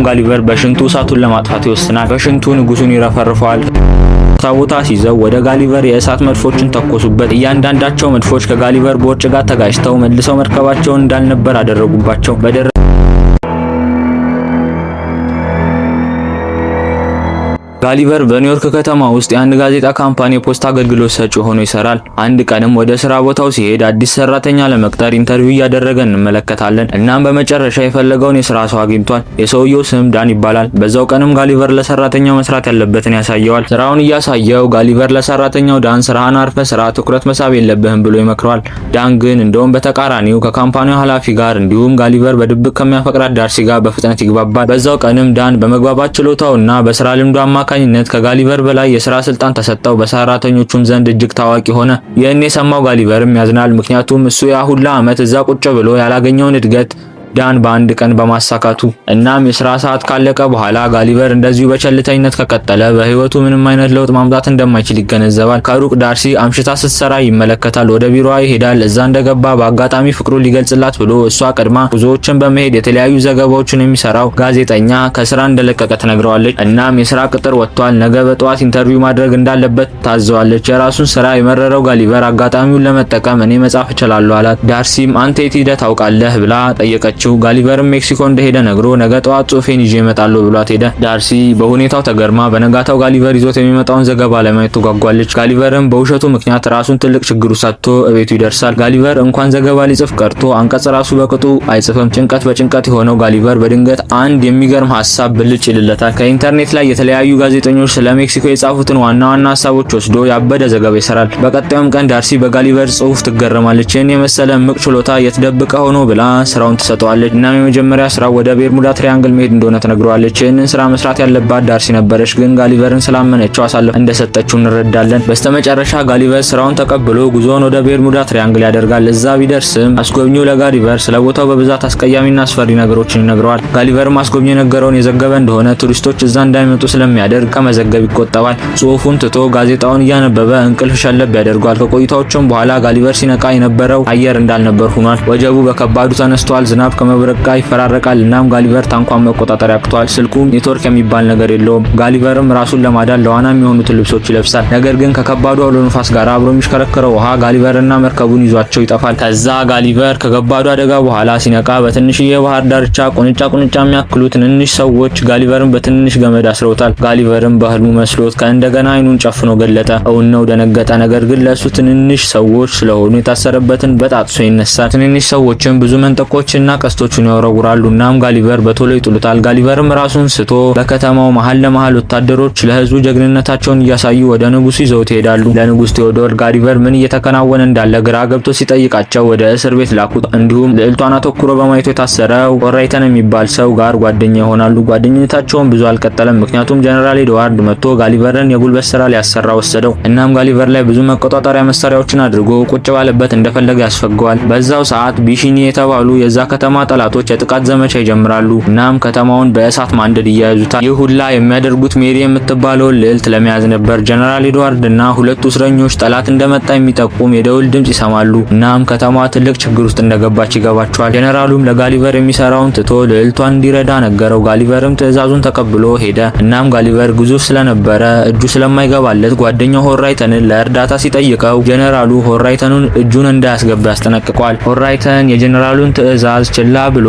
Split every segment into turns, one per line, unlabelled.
ጋሊቨር በሽንቱ እሳቱን ለማጥፋት ይወስናል። በሽንቱ ንጉሱን ይረፈርፈዋል። ታቦታ ሲዘው ወደ ጋሊቨር የእሳት መድፎችን ተኮሱበት። እያንዳንዳቸው መድፎች ከጋሊቨር ቦርጭ ጋር ተጋጭተው መልሰው መርከባቸውን እንዳልነበር አደረጉባቸው። ጋሊቨር በኒውዮርክ ከተማ ውስጥ የአንድ ጋዜጣ ካምፓኒ የፖስታ አገልግሎት ሰጪ ሆኖ ይሰራል። አንድ ቀንም ወደ ስራ ቦታው ሲሄድ አዲስ ሰራተኛ ለመቅጠር ኢንተርቪው እያደረገ እንመለከታለን። እናም በመጨረሻ የፈለገውን የስራ ሰው አግኝቷል። የሰውየው ስም ዳን ይባላል። በዛው ቀንም ጋሊቨር ለሰራተኛው መስራት ያለበትን ያሳየዋል። ስራውን እያሳየው ጋሊቨር ለሰራተኛው ዳን ስራህን አርፈ ስራ፣ ትኩረት መሳብ የለብህም ብሎ ይመክረዋል። ዳን ግን እንደውም በተቃራኒው ከካምፓኒው ኃላፊ ጋር እንዲሁም ጋሊቨር በድብቅ ከሚያፈቅራት ዳርሲ ጋር በፍጥነት ይግባባል። በዛው ቀንም ዳን በመግባባት ችሎታውና በስራ ልምዱ አማካኝነት ከጋሊቨር በላይ የሥራ ስልጣን ተሰጠው። በሰራተኞቹም ዘንድ እጅግ ታዋቂ ሆነ። ይህን የሰማው ጋሊቨርም ያዝናል። ምክንያቱም እሱ ያ ሁላ ዓመት እዛ ቁጭ ብሎ ያላገኘውን እድገት ዳን በአንድ ቀን በማሳካቱ። እናም የሥራ ሰዓት ካለቀ በኋላ ጋሊቨር እንደዚሁ በቸልተኝነት ከቀጠለ በህይወቱ ምንም አይነት ለውጥ ማምጣት እንደማይችል ይገነዘባል። ከሩቅ ዳርሲ አምሽታ ስትሰራ ይመለከታል። ወደ ቢሮዋ ይሄዳል። እዛ እንደገባ በአጋጣሚ ፍቅሩን ሊገልጽላት ብሎ እሷ ቀድማ ብዙዎችን በመሄድ የተለያዩ ዘገባዎችን የሚሰራው ጋዜጠኛ ከስራ እንደለቀቀ ትነግረዋለች። እናም የሥራ ቅጥር ወጥቷል። ነገ በጠዋት ኢንተርቪው ማድረግ እንዳለበት ታዘዋለች። የራሱን ስራ የመረረው ጋሊቨር አጋጣሚውን ለመጠቀም እኔ መጻፍ እችላለሁ አላት። ዳርሲም አንተ የት ሄደህ ታውቃለህ ብላ ጠየቀች። ጋሊቨርም ሜክሲኮ እንደሄደ ነግሮ ነገ ጠዋት ጽሑፌን ይዤ እመጣለሁ ብሏት ሄደ። ዳርሲ በሁኔታው ተገርማ በነጋታው ጋሊቨር ይዞት የሚመጣውን ዘገባ ለማየት ተጓጓለች። ጋሊቨርም በውሸቱ ምክንያት ራሱን ትልቅ ችግር ውስጥ ሰጥቶ እቤቱ ይደርሳል። ጋሊቨር እንኳን ዘገባ ሊጽፍ ቀርቶ አንቀጽ ራሱ በቅጡ አይጽፍም። ጭንቀት በጭንቀት የሆነው ጋሊቨር በድንገት አንድ የሚገርም ሐሳብ ብልጭ ይልለታል። ከኢንተርኔት ላይ የተለያዩ ጋዜጠኞች ስለ ሜክሲኮ የጻፉትን ዋና ዋና ሐሳቦች ወስዶ ያበደ ዘገባ ይሰራል። በቀጣዩም ቀን ዳርሲ በጋሊቨር ጽሑፍ ትገረማለች። ይህን የመሰለ እምቅ ችሎታ የትደብቀ ሆኖ ብላ ስራውን ትሰጠዋለች። እናም የመጀመሪያ ስራው ወደ ቤርሙዳ ትሪያንግል መሄድ እንደሆነ ትነግረዋለች። ይህንን ስራ መስራት ያለባት ዳርሲ ነበረች፣ ግን ጋሊቨርን ስላመነችው አሳልፋ እንደሰጠችው እንረዳለን። በስተመጨረሻ ጋሊቨር ስራውን ተቀብሎ ጉዞውን ወደ ቤርሙዳ ትሪያንግል ያደርጋል። እዛ ቢደርስም አስጎብኚው ለጋሊቨር ስለ ቦታው በብዛት አስቀያሚና አስፈሪ ነገሮችን ይነግረዋል። ጋሊቨርም አስጎብኚ የነገረውን የዘገበ እንደሆነ ቱሪስቶች እዛ እንዳይመጡ ስለሚያደርግ ከመዘገብ ይቆጠባል። ጽሑፉን ትቶ ጋዜጣውን እያነበበ እንቅልፍ ሸለብ ያደርገዋል። ከቆይታዎቹም በኋላ ጋሊቨር ሲነቃ የነበረው አየር እንዳልነበር ሆኗል። ወጀቡ በከባዱ ተነስቷል። ዝናብ ከመብረቅ ጋር ይፈራረቃል። እናም ጋሊቨር ታንኳን መቆጣጠር ያቅቷል። ስልኩም ኔትወርክ የሚባል ነገር የለውም። ጋሊቨርም ራሱን ለማዳን ለዋና የሚሆኑትን ልብሶች ይለብሳል። ነገር ግን ከከባዱ አውሎ ንፋስ ጋር አብሮ የሚሽከረከረው ውሃ ጋሊቨርና መርከቡን ይዟቸው ይጠፋል። ከዛ ጋሊቨር ከከባዱ አደጋ በኋላ ሲነቃ በትንሽዬ የባህር ዳርቻ ቁንጫ የሚያክሉ ትንንሽ ሰዎች ጋሊቨርን በትንሽ ገመድ አስረውታል። ጋሊቨርም በህልሙ መስሎት ከእንደገና አይኑን ጨፍኖ ገለጠ። እውን ነው፣ ደነገጠ። ነገር ግን ለሱ ትንንሽ ሰዎች ስለሆኑ የታሰረበትን በጣጥሶ ይነሳል። ትንንሽ ሰዎችም ብዙ መንጠቆችና ቀስቶችን ያወረውራሉ። እናም ጋሊቨር በቶሎ ይጥሉታል። ጋሊቨርም ራሱን ስቶ በከተማው መሃል ለመሃል ወታደሮች ለህዝቡ ጀግንነታቸውን እያሳዩ ወደ ንጉሱ ይዘውት ይሄዳሉ። ለንጉስ ቴዎዶር ጋሊቨር ምን እየተከናወነ እንዳለ ግራ ገብቶ ሲጠይቃቸው ወደ እስር ቤት ላኩት። እንዲሁም ልዕልቷን አተኩሮ በማየቱ የታሰረው ሆራይተን የሚባል ሰው ጋር ጓደኛ ይሆናሉ። ጓደኝነታቸውን ብዙ አልቀጠለም፣ ምክንያቱም ጀነራል ኤድዋርድ መጥቶ ጋሊቨርን የጉልበት ስራ ሊያሰራ ወሰደው። እናም ጋሊቨር ላይ ብዙ መቆጣጠሪያ መሳሪያዎችን አድርጎ ቁጭ ባለበት እንደፈለገ ያስፈገዋል። በዛው ሰዓት ቢሺኒ የተባሉ የዛ ከተማ ጠላቶች የጥቃት ዘመቻ ይጀምራሉ። እናም ከተማውን በእሳት ማንደድ ይያያዙታል። ይህ ሁላ የሚያደርጉት ሜሪ የምትባለውን ልዕልት ለመያዝ ነበር። ጀነራል ኤድዋርድ እና ሁለቱ እስረኞች ጠላት እንደመጣ የሚጠቁም የደውል ድምጽ ይሰማሉ። እናም ከተማዋ ትልቅ ችግር ውስጥ እንደገባች ይገባቸዋል። ጀነራሉም ለጋሊቨር የሚሰራውን ትቶ ልዕልቷን እንዲረዳ ነገረው። ጋሊቨርም ትዕዛዙን ተቀብሎ ሄደ። እናም ጋሊቨር ግዙፍ ስለነበረ እጁ ስለማይገባለት ጓደኛው ሆራይተንን ለእርዳታ ሲጠይቀው ጀነራሉ ሆራይተኑን እጁን እንዳያስገባ ያስጠነቅቀዋል። ሆራይተን የጀነራሉን ትዕዛዝ ችላ ብሎ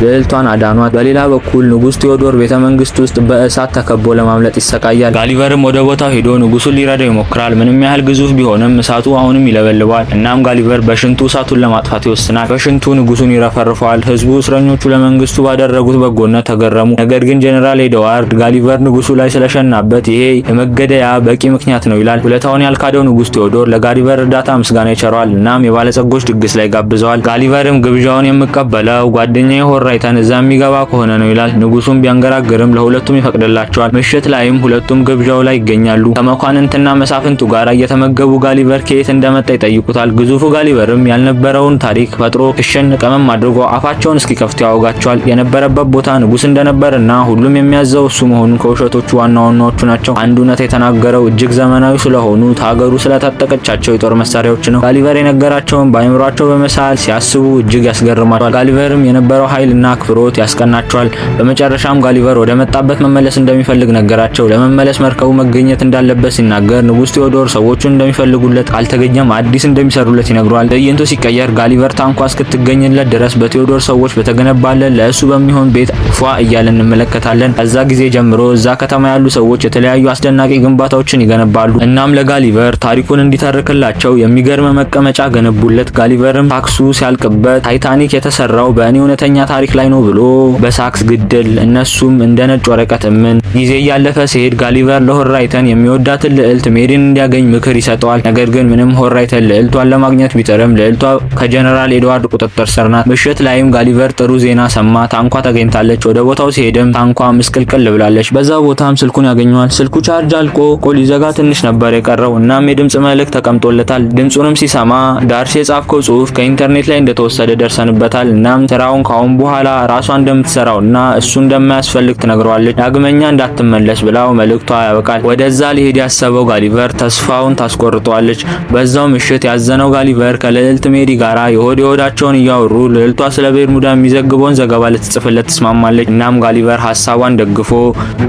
ልዕልቷን አዳኗት። በሌላ በኩል ንጉስ ቴዎዶር ቤተመንግስት ውስጥ በእሳት ተከቦ ለማምለጥ ይሰቃያል። ጋሊቨርም ወደ ቦታው ሄዶ ንጉሱን ሊረዳው ይሞክራል። ምንም ያህል ግዙፍ ቢሆንም እሳቱ አሁንም ይለበልባል። እናም ጋሊቨር በሽንቱ እሳቱን ለማጥፋት ይወስናል። በሽንቱ ንጉሱን ይረፈርፈዋል። ህዝቡ እስረኞቹ ለመንግስቱ ባደረጉት በጎነት ተገረሙ። ነገር ግን ጀነራል ኤድዋርድ ጋሊቨር ንጉሱ ላይ ስለሸናበት ይሄ የመገደያ በቂ ምክንያት ነው ይላል። ውለታውን ያልካደው ንጉስ ቴዎዶር ለጋሊቨር እርዳታ ምስጋና ይቸረዋል። እናም የባለጸጎች ድግስ ላይ ጋብዘዋል። ጋሊቨርም ግብዣውን የምቀበለው ጓደኛዬ ሆራይተን እዛ የሚገባ ከሆነ ነው ይላል። ንጉሱም ቢያንገራግርም ለሁለቱም ይፈቅድላቸዋል። ምሽት ላይም ሁለቱም ግብዣው ላይ ይገኛሉ። ከመኳንንትና መሳፍንቱ ጋር እየተመገቡ ጋሊቨር ከየት እንደመጣ ይጠይቁታል። ግዙፉ ጋሊቨርም ያልነበረውን ታሪክ ፈጥሮ ክሽን ቀመም አድርጎ አፋቸውን እስኪከፍቱ ያወጋቸዋል። የነበረበት ቦታ ንጉስ እንደነበርና ሁሉም የሚያዘው እሱ መሆኑን ከውሸቶቹ ዋና ዋናዎቹ ናቸው። አንድ እውነት የተናገረው እጅግ ዘመናዊ ስለሆኑት ሀገሩ ስለታጠቀቻቸው የጦር መሳሪያዎች ነው። ጋሊቨር የነገራቸውን በአእምሯቸው በመሳል ሲያስቡ እጅግ ያስገርማቸዋል። ጋሊቨርም የነበረው ኃይልና አክብሮት ያስቀናቸዋል። በመጨረሻም ጋሊቨር ወደ መጣበት መመለስ እንደሚፈልግ ነገራቸው። ለመመለስ መርከቡ መገኘት እንዳለበት ሲናገር ንጉስ ቴዎዶር ሰዎቹን እንደሚፈልጉለት ካልተገኘም አዲስ እንደሚሰሩለት ይነግረዋል። ትዕይንቱ ሲቀየር ጋሊቨር ታንኳ እስክትገኝለት ድረስ በቴዎዶር ሰዎች በተገነባለት ለእሱ በሚሆን ቤት ፏ እያለ እንመለከታለን። ከዛ ጊዜ ጀምሮ እዛ ከተማ ያሉ ሰዎች የተለያዩ አስደናቂ ግንባታዎችን ይገነባሉ። እናም ለጋሊቨር ታሪኩን እንዲተርክላቸው የሚገርም መቀመጫ ገነቡለት። ጋሊቨርም ታክሱ ሲያልቅበት ታይታኒክ የተሰራው በእኔ እውነተኛ ታሪክ ላይ ነው ብሎ በሳክስ ግድል እነሱም እንደ ነጭ ወረቀት ምን ጊዜ እያለፈ ሲሄድ ጋሊቨር ለሆራይተን የሚወዳትን ልዕልት ሜሪን እንዲያገኝ ምክር ይሰጠዋል። ነገር ግን ምንም ሆራይተን ልዕልቷን ለማግኘት ቢጥርም ልዕልቷ ከጀነራል ኤድዋርድ ቁጥጥር ስር ናት። ምሽት ላይም ጋሊቨር ጥሩ ዜና ሰማ። ታንኳ ተገኝታለች። ወደ ቦታው ሲሄድም ታንኳ ምስቅልቅል ብላለች። በዛ ቦታም ስልኩን ያገኘዋል። ስልኩ ቻርጅ አልቆ ሊዘጋ ትንሽ ነበር የቀረው። እናም የድምጽ መልእክት ተቀምጦለታል። ድምጹንም ሲሰማ ዳርሲ የጻፍከው ጽሑፍ ከኢንተርኔት ላይ እንደተወሰደ ደርሰንበታል። እናም ስራውን ካሁን በኋላ ራሷ እንደምትሰራውና እሱ እንደማያስፈልግ ትነግረዋለች። ዳግመኛ እንዳትመለስ ብላው መልእክቷ ያበቃል። ወደዛ ሊሄድ ያሰበው ጋሊቨር ተስፋውን ታስቆርጠዋለች። በዛው ምሽት ያዘነው ጋሊቨር ከልዕልት ሜሪ ጋራ የሆዳቸውን እያወሩ ልዕልቷ ስለ ቤርሙዳ የሚዘግበውን ዘገባ ልትጽፍለት ትስማማለች። እናም ጋሊቨር ሀሳቧን ደግፎ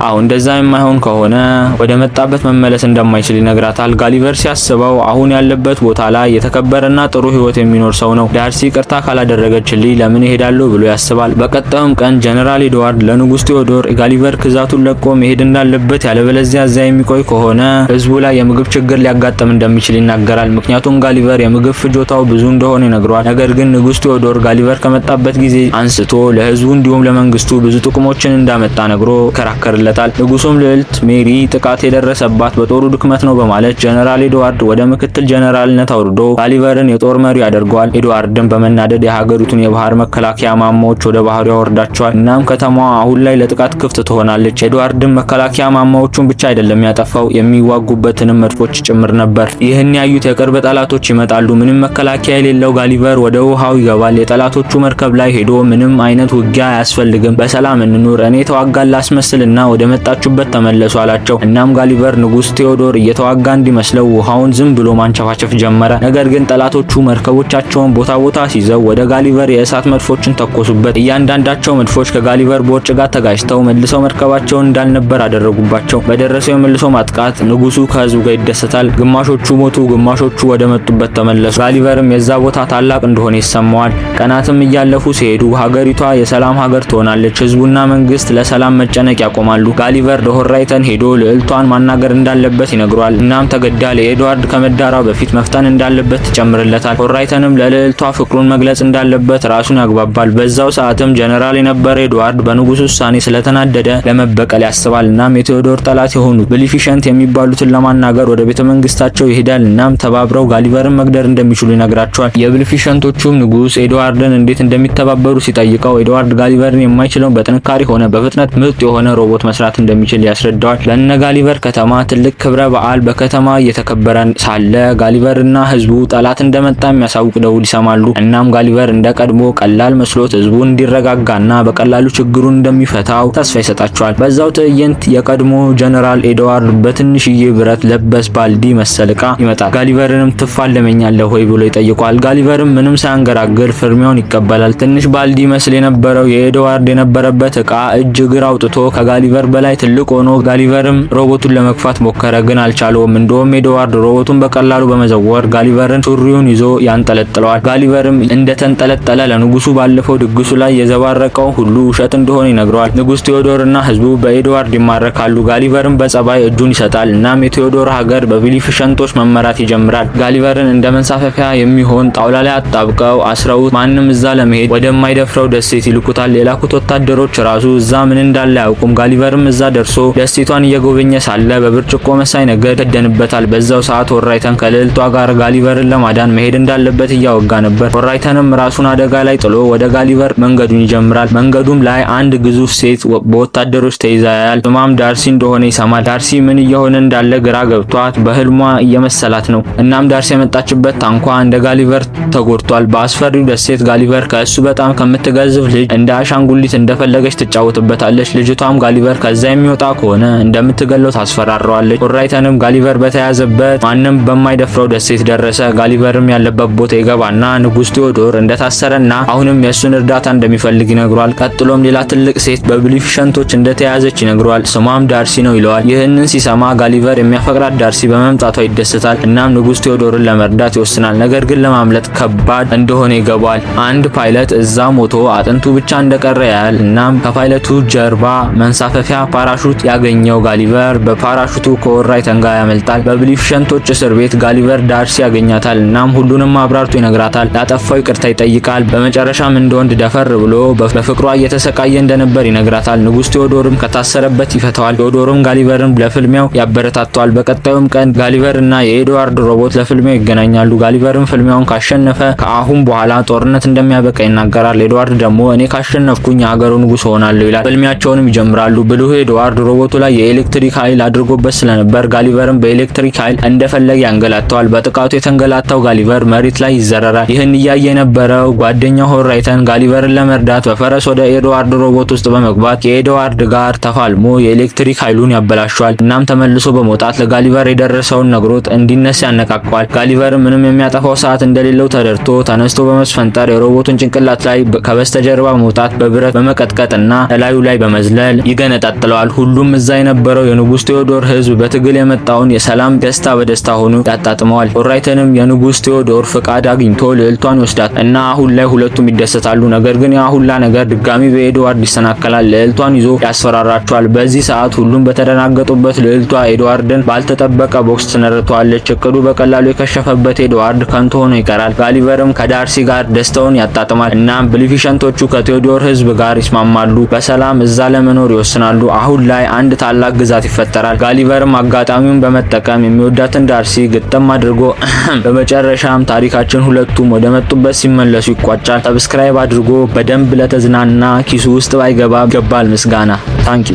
አሁን እንደዛ የማይሆን ከሆነ ወደ መጣበት መመለስ እንደማይችል ይነግራታል። ጋሊቨር ሲያስበው አሁን ያለበት ቦታ ላይ የተከበረና ጥሩ ህይወት የሚኖር ሰው ነው። ዳርሲ ቅርታ ካላደረገችልኝ ለምን እሄዳለሁ ብሎ ያስባል። በቀጣዩም ቀን ጀነራል ኤድዋርድ ለንጉስ ቴዎዶር ጋሊቨር ግዛቱን ለቆ መሄድ እንዳለበት ያለበለዚያ እዛ የሚቆይ ከሆነ ህዝቡ ላይ የምግብ ችግር ሊያጋጥም እንደሚችል ይናገራል። ምክንያቱም ጋሊቨር የምግብ ፍጆታው ብዙ እንደሆነ ይነግረዋል። ነገር ግን ንጉስ ቴዎዶር ጋሊቨር ከመጣበት ጊዜ አንስቶ ለህዝቡ እንዲሁም ለመንግስቱ ብዙ ጥቅሞችን እንዳመጣ ነግሮ ይከራከርለታል። ንጉሱም ልዕልት ሜሪ ጥቃት የደረሰባት በጦሩ ድክመት ነው በማለት ጀነራል ኤድዋርድ ወደ ምክትል ጀነራልነት አውርዶ ጋሊቨርን የጦር መሪ ያደርገዋል። ኤድዋርድን በመናደድ የሀገሪቱን የባህር መከላከያ ማማዎች ወደ ባህሩ ያወርዳቸዋል። እናም ከተማዋ አሁን ላይ ለጥቃት ክፍት ትሆናለች። ኤድዋርድን መከላከያ ማማዎቹን ብቻ አይደለም ያጠፋው የሚዋጉበትንም መድፎች ጭምር ነበር። ይህን ያዩት የቅርብ ጠላቶች ይመጣሉ። ምንም መከላከያ የሌለው ጋሊቨር ወደ ውሃው ይገባል። የጠላቶቹ መርከብ ላይ ሄዶ ምንም አይነት ውጊያ አያስፈልግም፣ በሰላም እንኑር፣ እኔ ተዋጋን ላስመስልና ወደ መጣችሁበት ተመለሱ አላቸው። እናም ጋሊቨር ንጉስ ቴዎዶር እየተዋጋ እንዲመስለው ውሃውን ዝም ብሎ ማንቸፋቸፍ ጀመረ። ነገር ግን ጠላቶቹ መርከቦቻቸውን ቦታ ቦታ ሲይዘው ወደ ጋሊቨር የእሳት መድፎችን ተኮሱበት። እያንዳንዳቸው መድፎች ከጋሊቨር ቦርጭ ጋር ተጋጭተው መልሰው መርከባቸውን እንዳልነበር አደረጉባቸው። በደረሰው የመልሶ ማጥቃት ንጉሱ ከህዝቡ ጋር ይደሰታል። ግማሾቹ ሞቱ፣ ግማሾቹ ወደ መጡበት ተመለሱ። ጋሊቨርም የዛ ቦታ ታላቅ እንደሆነ ይሰማዋል። ቀናትም እያለፉ ሲሄዱ ሀገሪቷ የሰላም ሀገር ትሆናለች። ህዝቡና መንግስት ለሰላም መጨነቅ ያቆማሉ። ጋሊቨር ለሆራይተን ሄዶ ልዕልቷን ማናገር እንዳለበት ይነግሯል። እናም ተገዳ ለኤድዋርድ ከመዳራው በፊት መፍታን እንዳለበት ትጨምርለታል። ሆራይተንም ለልዕልቷ ፍቅሩን መግለጽ እንዳለበት ራሱን ያግባባል። በዛው ሰዓትም ጀነራል የነበረ ኤድዋርድ በንጉሱ ውሳኔ ስለተናደደ ለመበቀል ያስባል። እናም የቴዎዶር ጠላት የሆኑ ብሊፊሸንት የሚባሉትን ለማናገር ወደ ቤተ መንግስታቸው ይሄዳል። እናም ተባብረው ጋሊቨርን መግደር እንደሚችሉ ይነግራቸዋል። የብሊፊሸንቶቹም ንጉስ ኤድዋርድን እንዴት እንደሚተባበሩ ሲጠይቀው ኤድዋርድ ጋሊቨርን የማይችለውን በጥንካሬ ሆነ በፍጥነት ምርጥ የሆነ ሮቦት መስራት እንደሚችል ያስረዳዋል። በእነ ጋሊቨር ከተማ ትልቅ ክብረ በዓል በከተማ እየተከበረ ሳለ ጋሊቨርና ህዝቡ ጠላት እንደመጣ የሚያሳውቅ ደውል ይሰማሉ። እናም ጋሊቨር እንደ ቀድሞ ቀላል መስሎት ህዝቡ እንዲረጋጋና በቀላሉ ችግሩን እንደሚፈታው ተስፋ ይሰጣቸዋል። በዛው ትዕይንት የቀድሞ ጀነራል ኤድዋርድ በትንሽዬ ብረት ለበስ ባልዲ መሰል ዕቃ ይመጣል። ጋሊቨርንም ትፋለመኛለህ ወይ ብሎ ይጠይቀዋል። ጋሊቨርም ምንም ሳያንገራግር ፍርሚያውን ይቀበላል። ትንሽ ባልዲ መስል የነበረው የኤድዋርድ የነበረበት ዕቃ እጅ እግር አውጥቶ ከጋሊቨር በላይ ትልቅ ሆኖ ጋሊቨርም ሮቦቱን ለመግፋት ሞከረ፣ ግን አልቻለውም። እንደውም ኤድዋርድ ሮቦቱን በቀላሉ በመዘወር ጋሊቨርን ሱሪውን ይዞ ያንጠለጥለዋል። ጋሊቨርም እንደተንጠለጠለ ለንጉሱ ባለፈው ድግሱ ላይ የዘባረቀው ሁሉ ውሸት እንደሆነ ይነግረዋል። ንጉስ ቴዎዶርና ህዝቡ በኤድዋርድ ይማረካሉ። ጋሊቨርም በጸባይ እጁን ይሰጣል። እናም የቴዎዶር ሀገር በብሊፊሸንቶች መመራት ይጀምራል። ጋሊቨርን እንደ መንሳፈፊያ የሚሆን ጣውላ ላይ አጣብቀው አስረውት ማንም እዛ ለመሄድ ወደማይደፍረው ደሴት ይልኩታል። የላኩት ወታደሮች ራሱ እዛ ምን እንዳለ አያውቁም። ጋሊቨርም እዛ ደርሶ ደሴቷን እየጎበኘ ሳለ በብርጭቆ መሳይ ነገር ይከደንበታል። በዛው ሰዓት ሆራይተን ከልዕልቷ ጋር ጋሊቨርን ለማዳን መሄድ እንዳለበት እያወጋ ነበር። ሆራይተንም ራሱን አደጋ ላይ ጥሎ ወደ ጋሊቨር መንገዱን ይጀምራል። መንገዱም ላይ አንድ ግዙፍ ሴት በወታደሮች ተይዛ ያያል። ስሟም ዳርሲ እንደሆነ ይሰማል። ዳርሲ ምን እየሆነ እንዳለ ግራ ገብቷት በህልሟ እየመሰላት ነው። እናም ዳርሲ የመጣችበት ታንኳ እንደ ጋሊቨር ተጎድቷል። በአስፈሪው ደሴት ጋሊቨር ከእሱ በጣም ከምትገዝፍ ልጅ እንደ አሻንጉሊት እንደፈለገች ትጫወትበታለች። ልጅቷም ጋሊቨር ከዛ የሚወጣ ከሆነ እንደምትገለው ታስፈራረዋለች። ሆራይተንም ጋሊቨር በተያዘበት ማንም በማይደፍረው ደሴት ደረሰ። ጋሊቨርም ያለበት ቦታ ይገባና ንጉስ ቴዎዶር እንደታሰረና አሁንም የእሱን እርዳታ እንደሚፈልግ ይነግሯል። ቀጥሎም ሌላ ትልቅ ሴት በብሊፊሸንቶች እንደተያዘች ይነግሯል። ስሟም ዳርሲ ነው ይለዋል። ይህንን ሲሰማ ጋሊቨር የሚያፈቅራት ዳርሲ በመምጣቷ ይደሰታል። እናም ንጉስ ቴዎዶርን ለመርዳት ይወስናል። ነገር ግን ለማምለጥ ከባድ እንደሆነ ይገባዋል። አንድ ፓይለት እዛ ሞቶ አጥንቱ ብቻ እንደቀረ ያያል። እናም ከፓይለቱ ጀርባ መንሳፈፊያ ፓራሹት ያገኘው ጋሊቨር በፓራሹቱ ከኦራይተን ጋር ያመልጣል። በብሊፊሸንቶች እስር ቤት ጋሊቨር ዳርሲ ያገኛታል። እናም ሁሉንም አብራርቶ ይነግራታል። ላጠፋው ይቅርታ ይጠይቃል። በመጨረሻም እንደ ወንድ ደፈር ብሎ በፍቅሯ እየተሰቃየ እንደነበር ይነግራታል። ንጉስ ቴዎዶርም ከታሰረበት ይፈታዋል። ቴዎዶርም ጋሊቨርን ለፍልሚያው ያበረታተዋል። በቀጣዩም ቀን ጋሊቨር እና የኤድዋርድ ሮቦት ለፍልሚያው ይገናኛሉ። ጋሊቨርም ፍልሚያውን ካሸነፈ ከአሁን በኋላ ጦርነት እንደሚያበቃ ይናገራል። ኤድዋርድ ደግሞ እኔ ካሸነፍኩኝ የሀገሩ ንጉስ ሆናለሁ ይላል። ፍልሚያቸውንም ይጀምራሉ። ብልሁ ኤድዋርድ ሮቦቱ ላይ የኤሌክትሪክ ኃይል አድርጎበት ስለነበር ጋሊቨርም በኤሌክትሪክ ኃይል እንደፈለገ ያንገላተዋል። በጥቃቱ የተንገላታው ጋሊቨር መሬት ላይ ይዘረራል። ይህን እያየ የነበረው ጓደኛው ሆራይተን ጋሊቨርን ለመርዳት በፈረስ ወደ ኤድዋርድ ሮቦት ውስጥ በመግባት ከኤድዋርድ ጋር ተፋልሞ የኤሌክትሪክ ኃይሉን ያበላሸዋል። እናም ተመልሶ በመውጣት ለጋሊቨር የደረሰውን ነግሮት እንዲነሳ ያነቃቋል። ጋሊቨር ምንም የሚያጠፋው ሰዓት እንደሌለው ተረድቶ ተነስቶ በመስፈንጠር የሮቦቱን ጭንቅላት ላይ ከበስተጀርባ መውጣት በብረት በመቀጥቀጥና እላዩ ላይ በመዝለል ይገነጣጥለዋል። ሁሉም እዛ የነበረው የንጉስ ቴዎዶር ህዝብ በትግል የመጣውን የሰላም ደስታ በደስታ ሆኖ ያጣጥመዋል። ኦራይተንም የንጉስ ቴዎዶር ፍቃድ አግኝቶ ልዕልቷን ይወስዳት እና አሁን ላይ ሁለቱም ይደሰታሉ። ነገር ግን ያ ሁላ ነገር ድጋሚ በኤድዋርድ ይሰናከላል። ልዕልቷን ይዞ ያስፈራራቸዋል። በዚህ ሰዓት ሁሉም በተደናገጡበት ልዕልቷ ኤድዋርድን ባልተጠበቀ ቦክስ ትነርተዋለች። እቅዱ በቀላሉ የከሸፈበት ኤድዋርድ ከንቱ ሆኖ ይቀራል። ጋሊቨርም ከዳርሲ ጋር ደስታውን ያጣጥማል። እናም ብሊፊሸንቶቹ ከቴዎዶር ህዝብ ጋር ይስማማሉ። በሰላም እዛ ለመኖር ይወስናሉ። አሁን ላይ አንድ ታላቅ ግዛት ይፈጠራል። ጋሊቨርም አጋጣሚውን በመጠቀም የሚወዳትን ዳርሲ ግጥም አድርጎ በመጨረሻም ታሪካችን ሁለቱም ወደ መጡበት ሲመለሱ ይቋጫል። ሰብስክራይብ አድርጎ በደንብ ለተዝናና ኪሱ ውስጥ ባይገባ ይገባል ምስጋና። ታንኪ